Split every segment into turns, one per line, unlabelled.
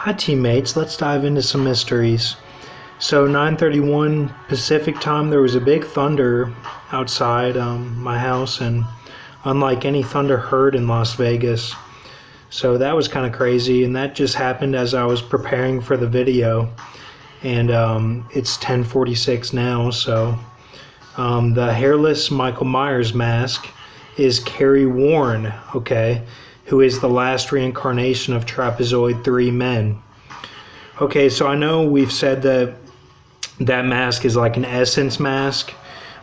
Hi teammates, let's dive into some mysteries. So 9:31 Pacific time, there was a big thunder outside my house, and unlike any thunder heard in Las Vegas. So that was kind of crazy, and that just happened as I was preparing for the video. And it's 10:46 now, so the hairless Michael Myers mask is Kerry Warren, okay, who is the last reincarnation of Trapezoid 3 men. Okay, so I know we've said that that mask is like an essence mask,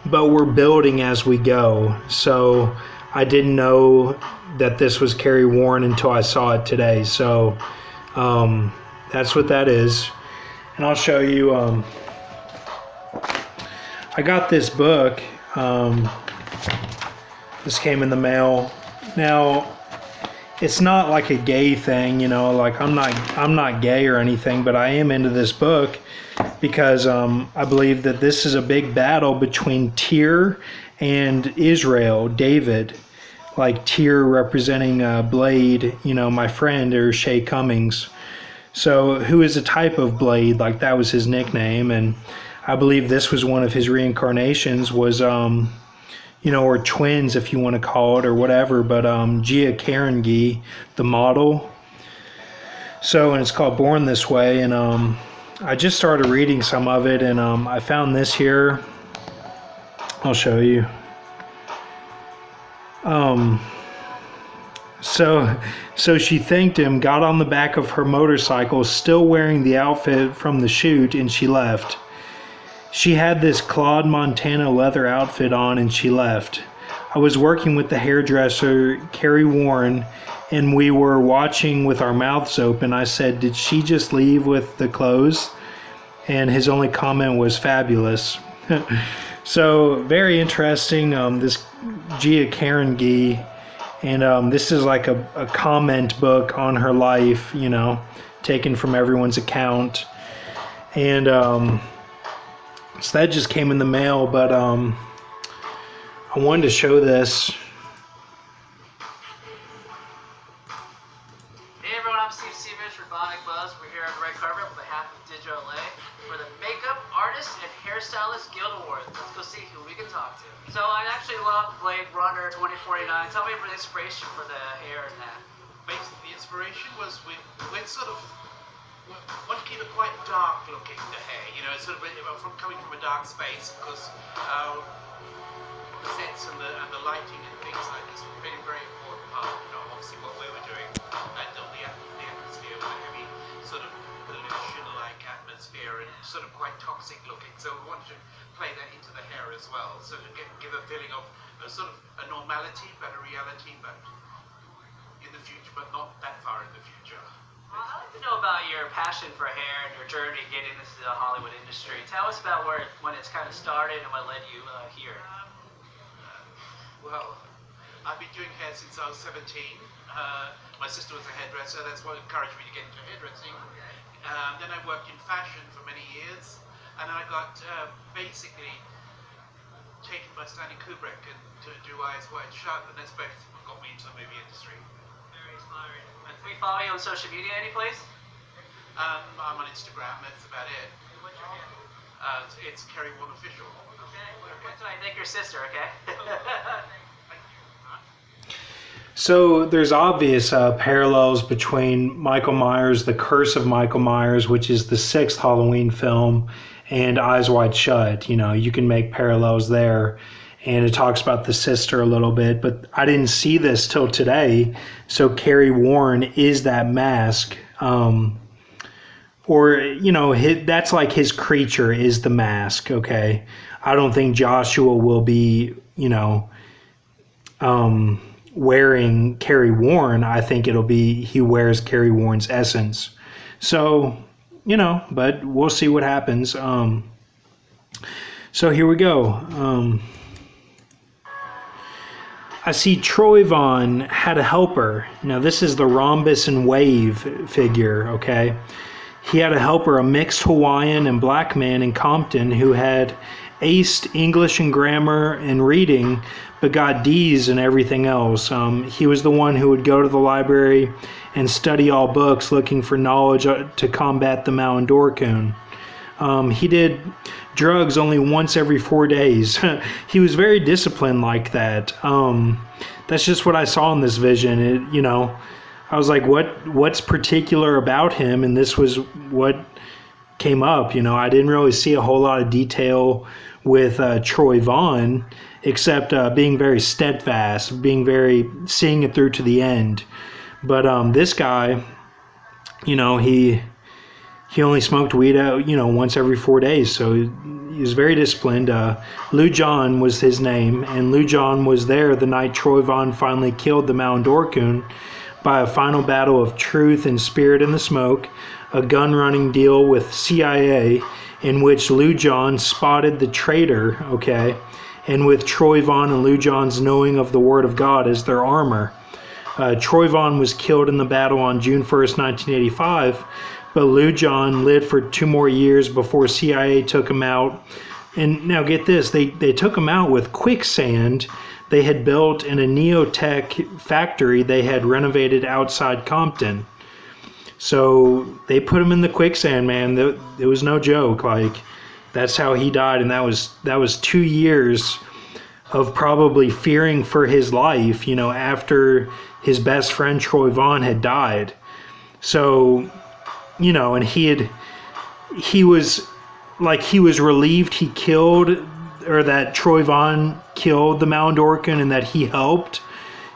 but we're building as we go. So I didn't know that this was Kerry Warren until I saw it today. So that's what that is. And I'll show you, I got this book. This came in the mail. Now, it's not like a gay thing, you know, like I'm not gay or anything, but I am into this book because I believe that this is a big battle between Tyr and Israel, David. Like Tyr representing Blade, you know, my friend, or Shay Cummings. So who is a type of Blade, like that was his nickname, and I believe this was one of his reincarnations, was you know, or twins if you want to call it, or whatever, but Carangi, the model. So, and it's called Born This Way, and I just started reading some of it, and I found this here. I'll show you. So she thanked him, got on the back of her motorcycle, still wearing the outfit from the shoot, and she left. She had this Claude Montana leather outfit on, and she left. I was working with the hairdresser, Kerry Warren, and we were watching with our mouths open. I said, "Did she just leave with the clothes?" And his only comment was, "Fabulous." So very interesting, this Carangi, and this is like a comment book on her life, you know, taken from everyone's account. And so that just came in the mail, but I wanted to show this.
Hey everyone, I'm Steve Stevens for Bionic Buzz. We're here on the red carpet with behalf of Digital LA for the Makeup Artist and Hairstylist Guild Awards. Let's go see who we can talk to. So I actually love Blade Runner 2049. Tell me the inspiration for the hair and that.
Basically, the inspiration was we sort of want to keep it quite dark looking, the hair, you know, sort of from coming from a dark space, because the sets and the lighting and things like this were very, very important part, you know, obviously what we were doing, and the atmosphere with a heavy sort of pollution-like atmosphere and sort of quite toxic looking, so we wanted to play that into the hair as well, so to give a feeling of a sort of a normality, but a reality, but in the future, but not that far in the future.
Well, I'd like to know about your passion for hair and your journey getting into the Hollywood industry. Tell us about when it's kind of started and what led you here.
Well, I've been doing hair since I was 17. My sister was a hairdresser. That's what encouraged me to get into hairdressing. Then I worked in fashion for many years, and then I got basically taken by Stanley Kubrick to do Eyes Wide Shut, and that's what got me into the movie industry.
Very inspiring. Can we follow you on social media any place?
I'm on Instagram, that's about it.
What's your handle?
It's Kerry Warren Official.
Okay. What do I thank your sister, okay?
So there's obvious parallels between Michael Myers, The Curse of Michael Myers, which is the 6th Halloween film, and Eyes Wide Shut. You know, you can make parallels there. And it talks about the sister a little bit, but I didn't see this till today. So Kerry Warren is that mask, or you know, that's like his creature is the mask. Okay, I don't think Joshua will be, you know, wearing Kerry Warren. I think it'll be he wears Kerry Warren's essence. So you know, but we'll see what happens. So here we go. I see Troy Vaughn had a helper. Now this is the rhombus and wave figure, okay? He had a helper, a mixed Hawaiian and black man in Compton who had aced English and grammar and reading, but got D's in everything else. He was the one who would go to the library and study all books looking for knowledge to combat the Malindorcoon. He did drugs only once every 4 days. He was very disciplined like that. That's just what I saw in this vision. I was like, what's particular about him? And this was what came up. I didn't really see a whole lot of detail with Troy Vaughn, except being very steadfast, seeing it through to the end. But this guy, he only smoked weed out, once every 4 days. So he was very disciplined. Loojon was his name, and Loojon was there the night Troy Vaughn finally killed the Malindorcoon by a final battle of truth and spirit in the smoke, a gun-running deal with CIA in which Loojon spotted the traitor, and with Troy Vaughn and Loojon's knowing of the Word of God as their armor. Troy Vaughn was killed in the battle on June 1st, 1985, but Loojon lived for 2 more years before CIA took him out. And now get this, they took him out with quicksand they had built in a Neotech factory they had renovated outside Compton. So they put him in the quicksand, man. It was no joke. Like, that's how he died, and that was 2 years of probably fearing for his life, after his best friend Troy Vaughn had died. So, and he was relieved he killed, or that Troy Vaughn killed the Malindorcoon and that he helped.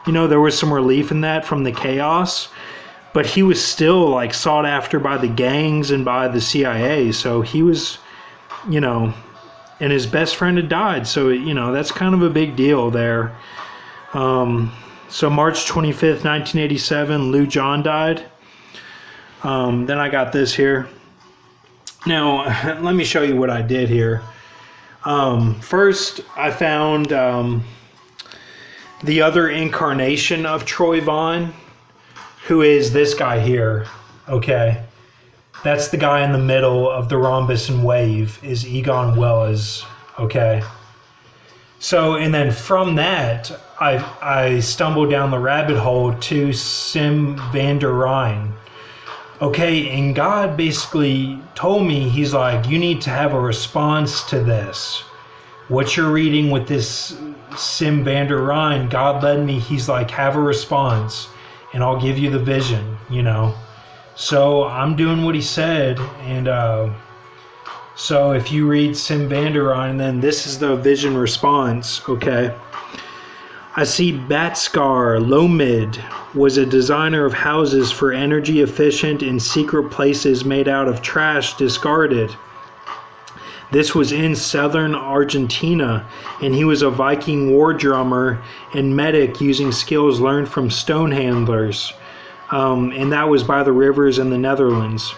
There was some relief in that from the chaos, but he was still sought after by the gangs and by the CIA. So he was, and his best friend had died. So, that's kind of a big deal there. So March 25th, 1987, Loojon died. Then I got this here. Now, let me show you what I did here. First, I found the other incarnation of Troy Vaughn, who is this guy here. That's the guy in the middle of the rhombus and wave, is Egon Wells. So, and then from that, I stumbled down the rabbit hole to Sim van der Rijn. And God basically told me, he's like, you need to have a response to this. What you're reading with this Sim van der Rijn, God led me, he's like, have a response, and I'll give you the vision, So I'm doing what he said, and so if you read Sim van der Rijn, then this is the vision response, I see Batscar. Lomid was a designer of houses for energy efficient in secret places made out of trash discarded. This was in southern Argentina, and he was a Viking war drummer and medic using skills learned from stone handlers, and that was by the rivers in the Netherlands.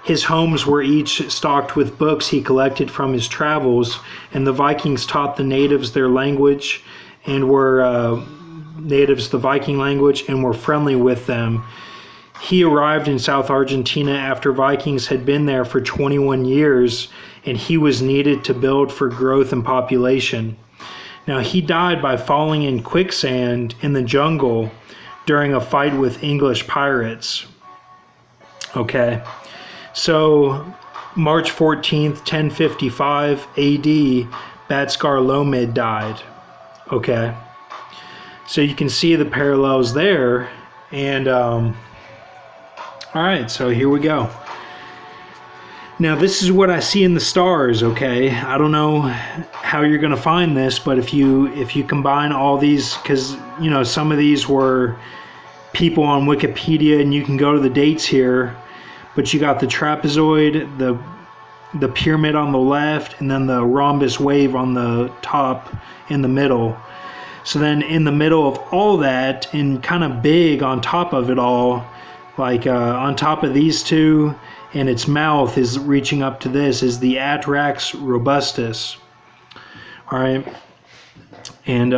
His homes were each stocked with books he collected from his travels, and the Vikings taught the natives their language and were the Viking language, and were friendly with them. He arrived in South Argentina after Vikings had been there for 21 years, and he was needed to build for growth and population. Now, he died by falling in quicksand in the jungle during a fight with English pirates. So March 14th, 1055 AD, Batscar Lomid died. So you can see the parallels there, and all right, so here we go. Now this is what I see in the stars. I don't know how you're going to find this, but if you combine all these, because some of these were people on Wikipedia, and you can go to the dates here, but you got the trapezoid, the pyramid on the left, and then the rhombus wave on the top in the middle. So then in the middle of all that, and kind of big on top of it all, on top of these two, and its mouth is reaching up to this, is the Atrax robustus. All right. And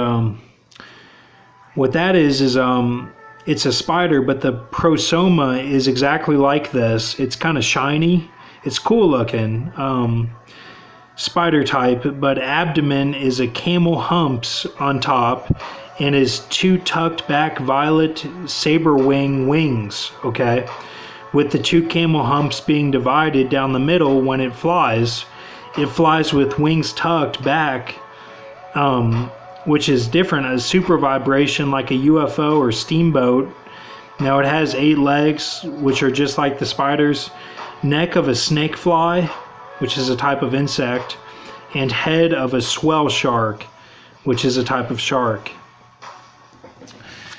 what that is it's a spider, but the prosoma is exactly like this. It's kind of shiny. It's cool looking. spider type, but abdomen is a camel humps on top and is two tucked back violet saber wing wings, okay? With the two camel humps being divided down the middle when it flies. It flies with wings tucked back, which is different, a super vibration like a UFO or steamboat. Now it has 8 legs, which are just like the spiders, neck of a snake fly, which is a type of insect, and head of a swell shark, which is a type of shark.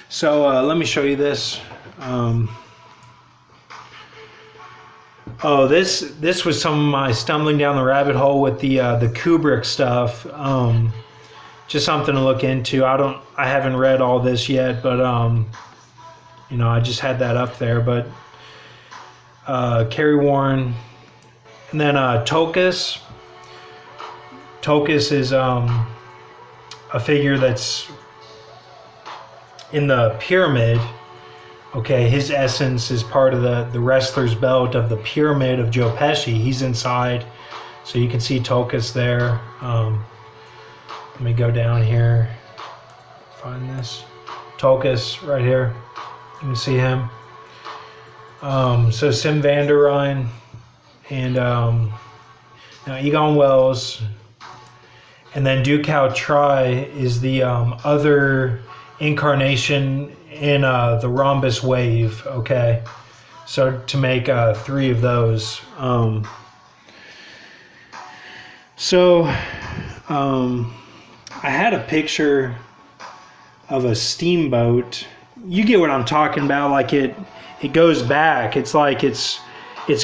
So let me show you this. This was some of my stumbling down the rabbit hole with the Kubrick stuff. Just something to look into. I haven't read all this yet, but you know, I just had that up there. But Kerry Warren, and then Tokus. Tokus is a figure that's in the pyramid. Okay, his essence is part of the wrestler's belt of the pyramid of Joe Pesci. He's inside, so you can see Tokus there. Let me go down here, find this. Tokus right here. You can see him. So Sim van der Rijn and now Egon Wells, and then Du-Cal-Tri is the other incarnation in the rhombus wave. Okay, so to make 3 of those. I had a picture of a steamboat. You get what I'm talking about. Like it goes back. It's like it's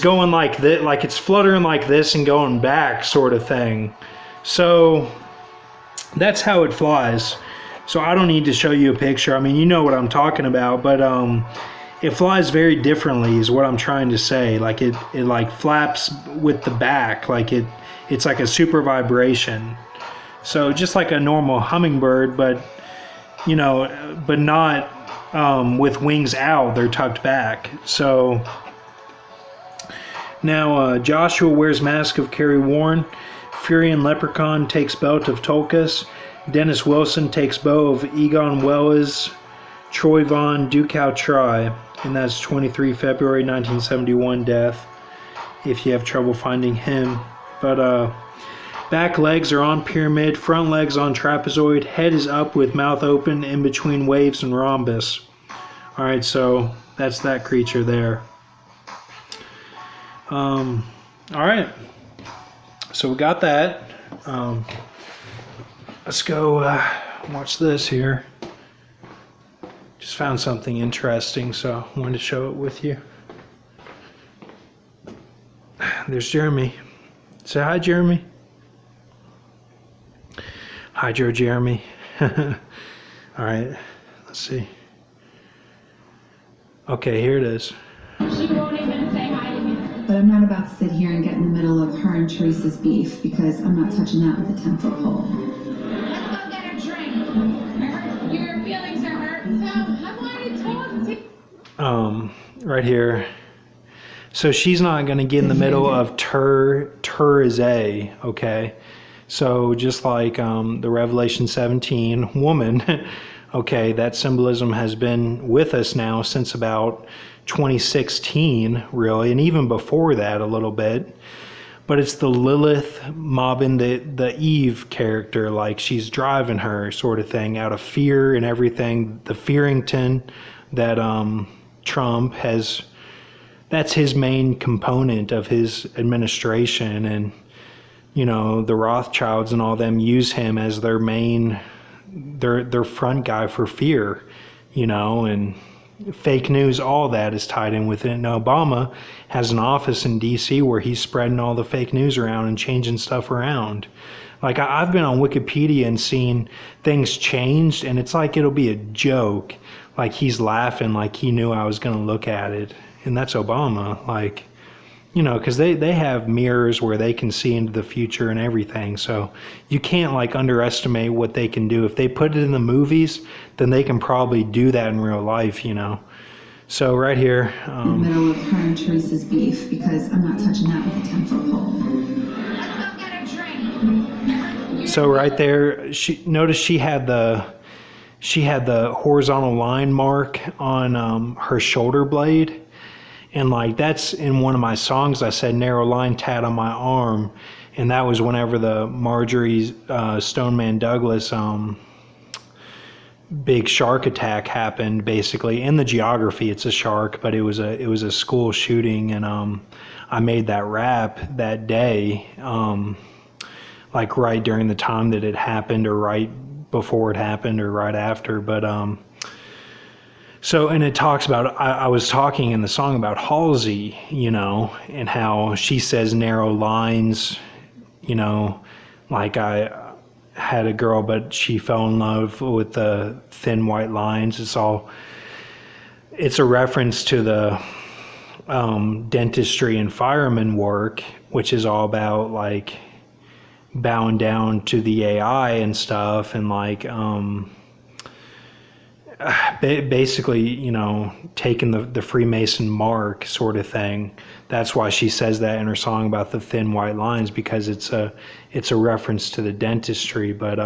going like this, like it's fluttering like this and going back, sort of thing. So that's how it flies. So I don't need to show you a picture. I mean, you know what I'm talking about, but it flies very differently is what I'm trying to say. Like it like flaps with the back, like it's like a super vibration. So just like a normal hummingbird, but you know, but not with wings out, they're tucked back. So now Joshua wears mask of Kerry Warren. Fury and Leprechaun takes belt of Tokus. Dennis Wilson takes bow of Egon Wells. Troy Von Du-Cal-Tri, and that's 23 February 1971 death, if you have trouble finding him. But back legs are on pyramid, front legs on trapezoid, head is up with mouth open in between waves and rhombus. Alright, so that's that creature there. Alright, so we got that. Let's go watch this here. Just found something interesting, so I wanted to show it with you. There's Jeremy. Say hi, Jeremy. Hi, Joe Jeremy. Alright, let's see. Okay, here it is.
She won't even say hi to me. But I'm not about to sit here and get in the middle of her and Teresa's beef, because I'm not touching that with a 10-foot pole. Let's go get a drink. I heard your feelings are hurt, so I wanted to talk to you.
Right here. So she's not going to get in the middle of Ter-is-a, okay? So just like the Revelation 17 woman, okay, that symbolism has been with us now since about 2016, really, and even before that a little bit. But it's the Lilith mobbing the Eve character, like she's driving her, sort of thing, out of fear and everything. The Fearington that Trump has, that's his main component of his administration. And you know, the Rothschilds and all them use him as their main, their front guy for fear, you know, and fake news, all that is tied in with it. And Obama has an office in DC where he's spreading all the fake news around and changing stuff around. Like I've been on Wikipedia and seen things changed, and it's like it'll be a joke. Like he's laughing like he knew I was going to look at it. And that's Obama. Like, you know, because they have mirrors where they can see into the future and everything. So you can't like underestimate what they can do. If they put it in the movies, then they can probably do that in real life, you know. So right here.
In the middle of her and Teresa's beef, because I'm not touching that with a 10-foot pole. Let's go get a drink.
So right there, she had the horizontal line mark on her shoulder blade, and like that's in one of my songs. I said narrow line tat on my arm, and that was whenever the Marjorie Stoneman Douglas big shark attack happened. Basically, in the geography, it's a shark, but it was a school shooting, and I made that rap that day. Like right during the time that it happened, or right before it happened, or right after. But so, and it talks about, I was talking in the song about Halsey, and how she says narrow lines, like I had a girl, but she fell in love with the thin white lines. It's a reference to the dentistry and fireman work, which is all about like bowing down to the AI and stuff, and like basically taking the Freemason mark sort of thing. That's why she says that in her song about the thin white lines, because it's a reference to the dentistry. But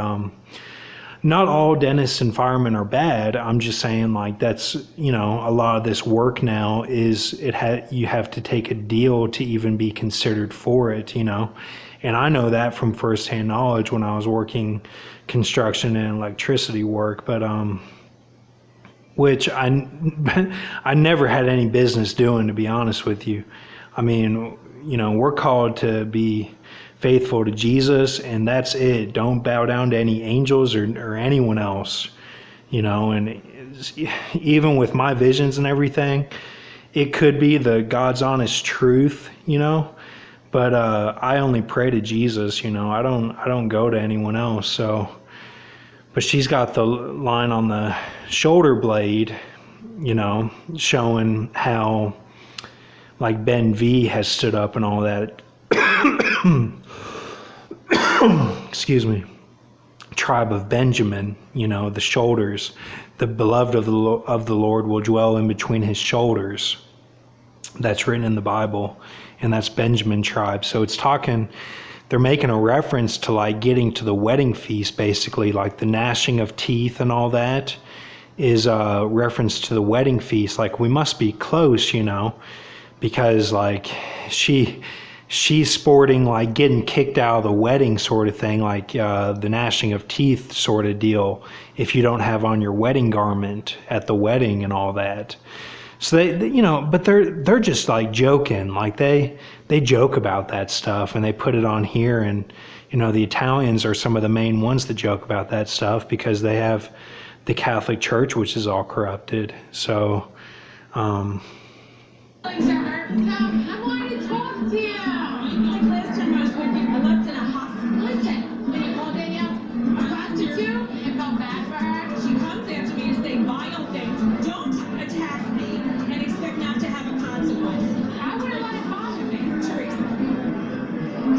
not all dentists and firemen are bad. I'm just saying, like, that's a lot of this work now is you have to take a deal to even be considered for it, And I know that from firsthand knowledge when I was working construction and electricity work, but which I never had any business doing, to be honest with you. I mean, we're called to be faithful to Jesus, and that's it. Don't bow down to any angels or anyone else, and even with my visions and everything, it could be the God's honest truth, but I only pray to Jesus, I don't go to anyone else. So, but she's got the line on the shoulder blade, showing how like Ben V has stood up and all that. Excuse me. Tribe of Benjamin, the shoulders. The beloved of the Lord will dwell in between his shoulders. That's written in the Bible, and that's Benjamin tribe. So they're making a reference to like getting to the wedding feast, basically, like the gnashing of teeth and all that is a reference to the wedding feast. Like we must be close, because like she's sporting like getting kicked out of the wedding sort of thing, like the gnashing of teeth sort of deal, if you don't have on your wedding garment at the wedding and all that. So they but they're just like joking, like they joke about that stuff and they put it on here, and the Italians are some of the main ones that joke about that stuff because they have the Catholic Church, which is all corrupted. So
I wanted to talk to you. Like last time I was with you, I left in a hospital. Listen, when you call Danielle a prostitute and felt bad for her, she comes after me and say vile things. Don't attack me and expect not to have a consequence. I wouldn't let it bother me. Teresa.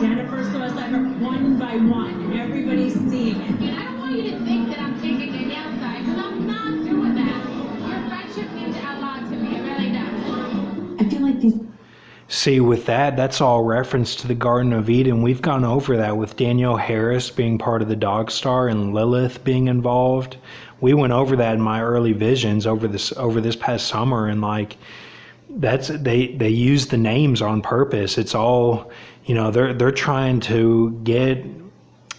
Jennifer saw us ever one by one. Everybody's seeing it. And I don't want you to think that I'm taking Danielle's side, because I'm not doing that. Your friendship means a lot to me. It really does.
I feel like these...
See, with that's all reference to the Garden of Eden. We've gone over that with Danielle Harris being part of the Dog Star and Lilith being involved. We went over that in my early visions over this past summer, and like they use the names on purpose. It's all they're trying to get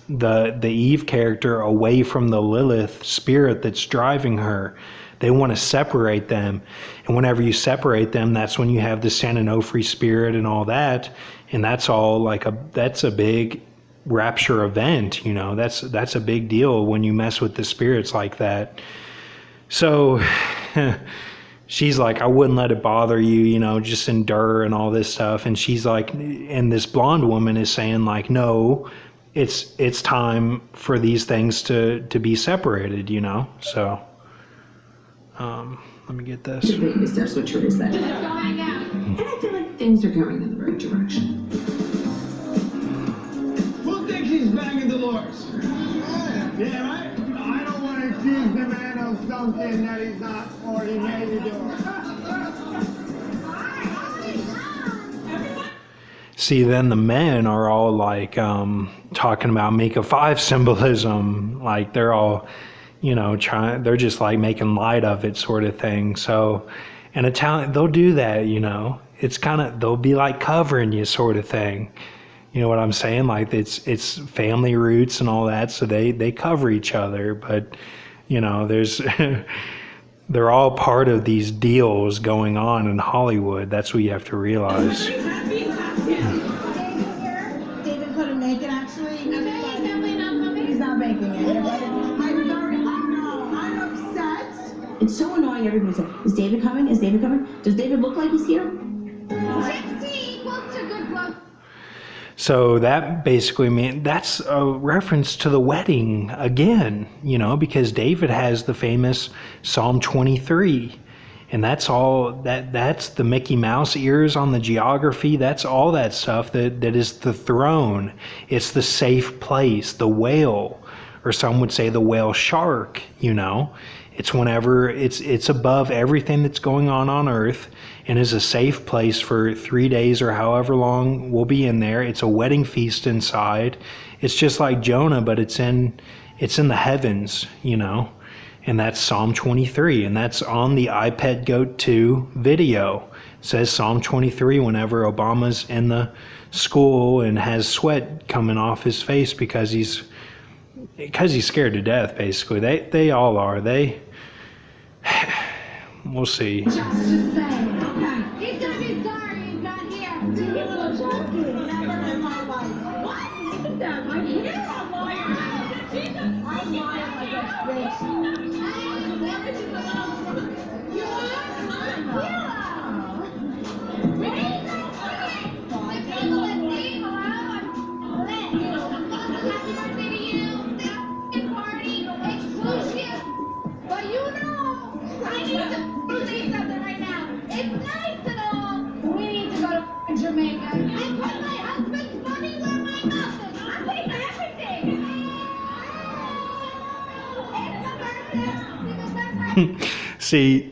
the Eve character away from the Lilith spirit that's driving her. They want to separate them, and whenever you separate them, that's when you have the San Onofre spirit and all that, and that's all that's a big rapture event. That's a big deal when you mess with the spirits like that. So she's like, I wouldn't let it bother you, just endure and all this stuff. And she's like, and this blonde woman is saying like, no, it's time for these things to be separated, so. Let me get this.
Baby steps with Teresa.
Let's go hang out.
And I feel like things are going in the right direction.
Who thinks he's banging Dolores? Yeah, right? I don't want to accuse the man of something that he's not ordinarily doing.
See, then the men are all like talking about Mika 5 symbolism. Like they're all, they're just like making light of it sort of thing. So, and Italian, they'll do that, It's kind of, they'll be like covering you sort of thing. You know what I'm saying? Like it's family roots and all that. So they cover each other. But, there's... They're all part of these deals going on in Hollywood. That's what you have to realize.
David couldn't make it, actually. He's definitely not coming. He's not making it. I'm upset.
It's so annoying. Everybody's like, is David coming? Is David coming? Does David look like he's here?
60 equals to good luck.
So that basically means that's a reference to the wedding again, because David has the famous Psalm 23. And that's all that's the Mickey Mouse ears on the geography. That's all that stuff that is the throne. It's the safe place, the whale, or some would say the whale shark, It's whenever it's above everything that's going on earth and is a safe place for 3 days or however long we'll be in there. It's a wedding feast inside. It's just like Jonah, but it's in the heavens, And that's Psalm 23, and that's on the iPad Goat 2 video. It says Psalm 23 whenever Obama's in the school and has sweat coming off his face because he's scared to death, basically. They all are. We'll see.
Just to say, okay. He's gonna be sorry he's not here. He's so joking. Never in my life. What? Look at that. My hair on fire. I'm lying like a bitch. You are? But I need to say something right now. It's nice and all. We need to go to Jamaica. I put my husband's money where my mouth is. I'm paying for everything.
See,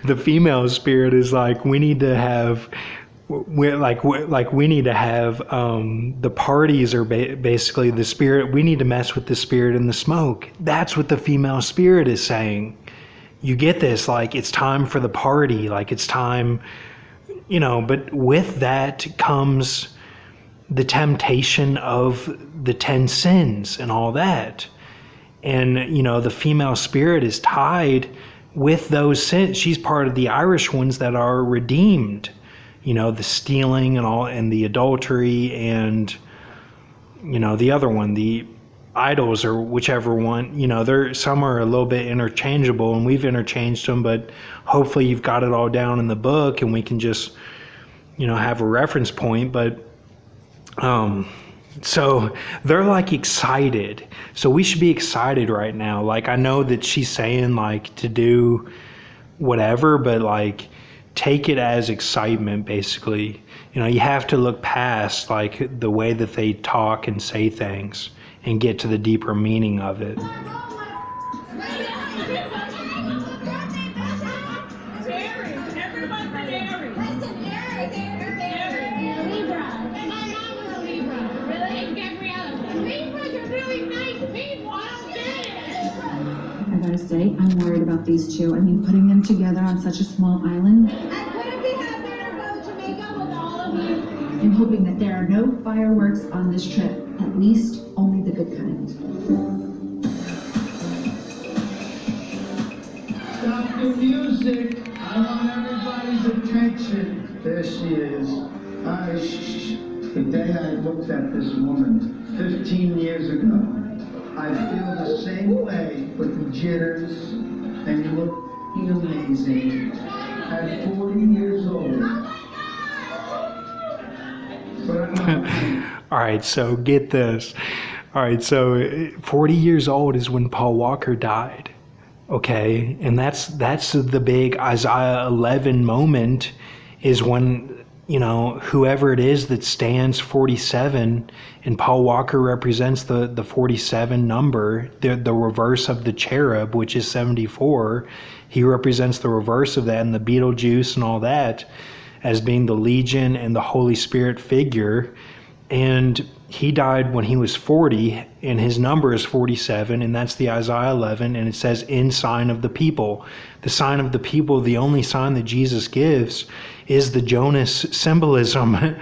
the female spirit is like, we need to have the parties are basically the spirit. We need to mess with the spirit in the smoke. That's what the female spirit is saying. You get this, like it's time for the party, like it's time, but with that comes the temptation of the 10 sins and all that. And, the female spirit is tied with those sins. She's part of the Irish ones that are redeemed, the stealing and all, and the adultery and, the other one, the idols or whichever one, some are a little bit interchangeable and we've interchanged them, but hopefully you've got it all down in the book and we can just, have a reference point. But, so they're like excited. So we should be excited right now. Like, I know that she's saying like to do whatever, but like take it as excitement, basically. You have to look past like the way that they talk and say things and get to the deeper meaning of it.
I gotta say, I'm worried about these two. I mean, putting them together on such a small island.
I couldn't be happier to go to Jamaica with all of you.
I'm hoping that there are no fireworks on this trip. At least only the good kind.
Stop the music. I want everybody's attention. There she is. The day I looked at this woman 15 years ago, I feel the same way with the jitters, and you look amazing. At 40 years old.
All right, so get this. All right, so 40 years old is when Paul Walker died. Okay, and that's the big Isaiah 11 moment, is when, whoever it is that stands 47, and Paul Walker represents the 47 number, the reverse of the cherub, which is 74. He represents the reverse of that, and the Beetlejuice and all that. as being the Legion and the Holy Spirit figure. And he died when he was 40, and his number is 47, and that's the Isaiah 11, and it says, in sign of the people. The sign of the people, the only sign that Jesus gives, is the Jonas symbolism.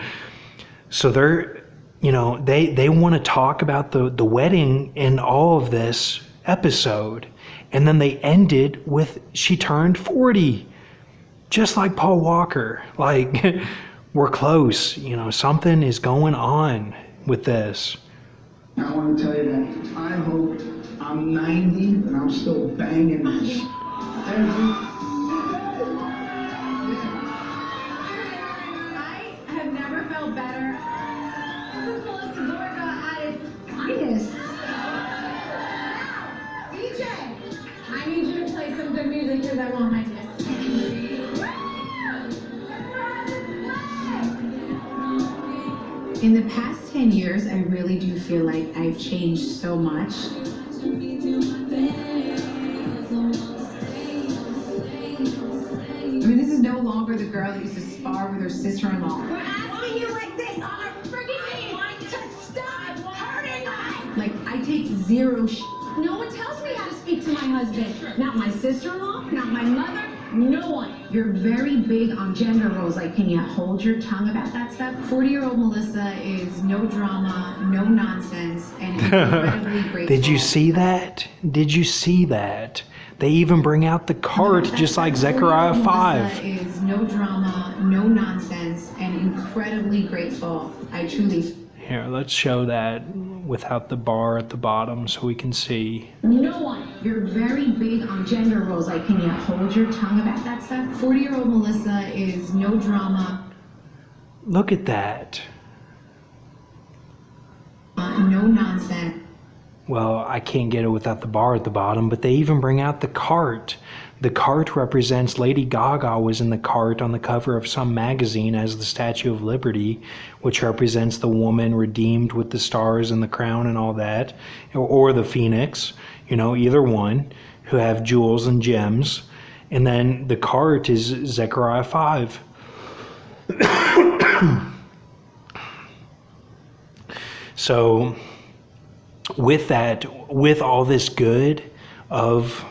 So they want to talk about the wedding in all of this episode, and then they ended with she turned 40, just like Paul Walker. Like, we're close, something is going on with this.
I want to tell you that I hope I'm 90 and I'm still banging this.
I have never felt better. Melissa Gorga at its finest. DJ, I need you to play some good music because I want my tip. In the past 10 years, I really do feel like I've changed so much. I mean, this is no longer the girl that used to spar with her sister-in-law. We're asking you like this on a friggin' meeting to stop hurting us! Like, I take zero sh**. No one tells me how to speak to my husband. Not my sister-in-law, not my mother, no one. You're very big on gender roles. Like, can you hold your tongue about that stuff? 40-year-old Melissa is no drama, no nonsense, and incredibly grateful.
Did you see that? Did you see that? They even bring out the cart, just like Zechariah 5.
Melissa is no drama, no nonsense, and incredibly grateful. I truly...
Here, let's show that without the bar at the bottom so we can see.
No one. You're very big on gender roles. Like, can you hold your tongue about that stuff? 40-year-old Melissa is no drama.
Look at that.
No nonsense.
Well, I can't get it without the bar at the bottom, but they even bring out the cart. The cart represents Lady Gaga was in the cart on the cover of some magazine as the Statue of Liberty, which represents the woman redeemed with the stars and the crown and all that, or the phoenix, either one, who have jewels and gems. And then the cart is Zechariah 5. So with that, with all this good of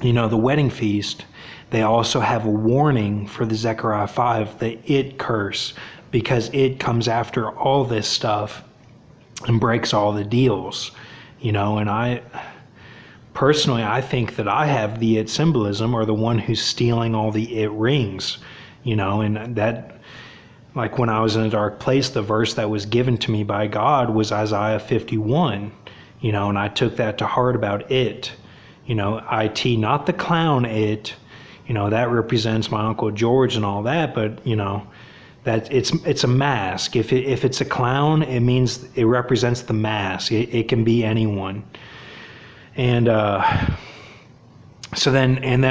the wedding feast, they also have a warning for the Zechariah 5, the it curse, because it comes after all this stuff and breaks all the deals, and I think that I have the it symbolism, or the one who's stealing all the it rings, and that, like when I was in a dark place, the verse that was given to me by God was Isaiah 51, and I took that to heart about it. IT, not the clown it, that represents my Uncle George and all that, but, that it's a mask. If it's a clown, it means it represents the mask. It can be anyone. And then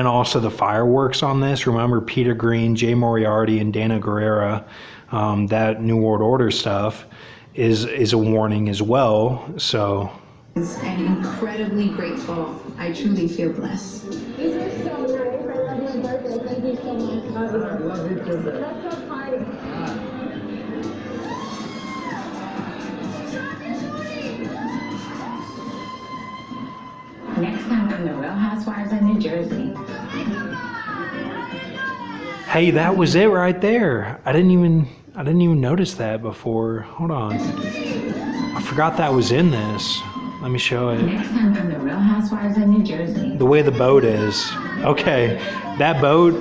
also the fireworks on this. Remember Peter Green, Jay Moriarty, and Dana Guerrera, that New World Order stuff is a warning as well, so...
And incredibly grateful. I truly feel blessed. These are so nice. I love my birthday. Thank you so much.
I love you too.
Let's go party. Next time on The Real Housewives of New Jersey.
Hey, that was it right there. I didn't even notice that before. Hold on. I forgot that was in this. Let me show it.
Next time on The Real Housewives of New Jersey.
The way the boat is. Okay, that boat,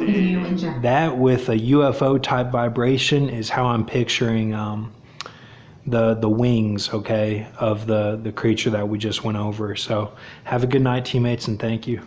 that with a UFO type vibration is how I'm picturing the wings, okay, of the creature that we just went over. So have a good night, teammates, and thank you.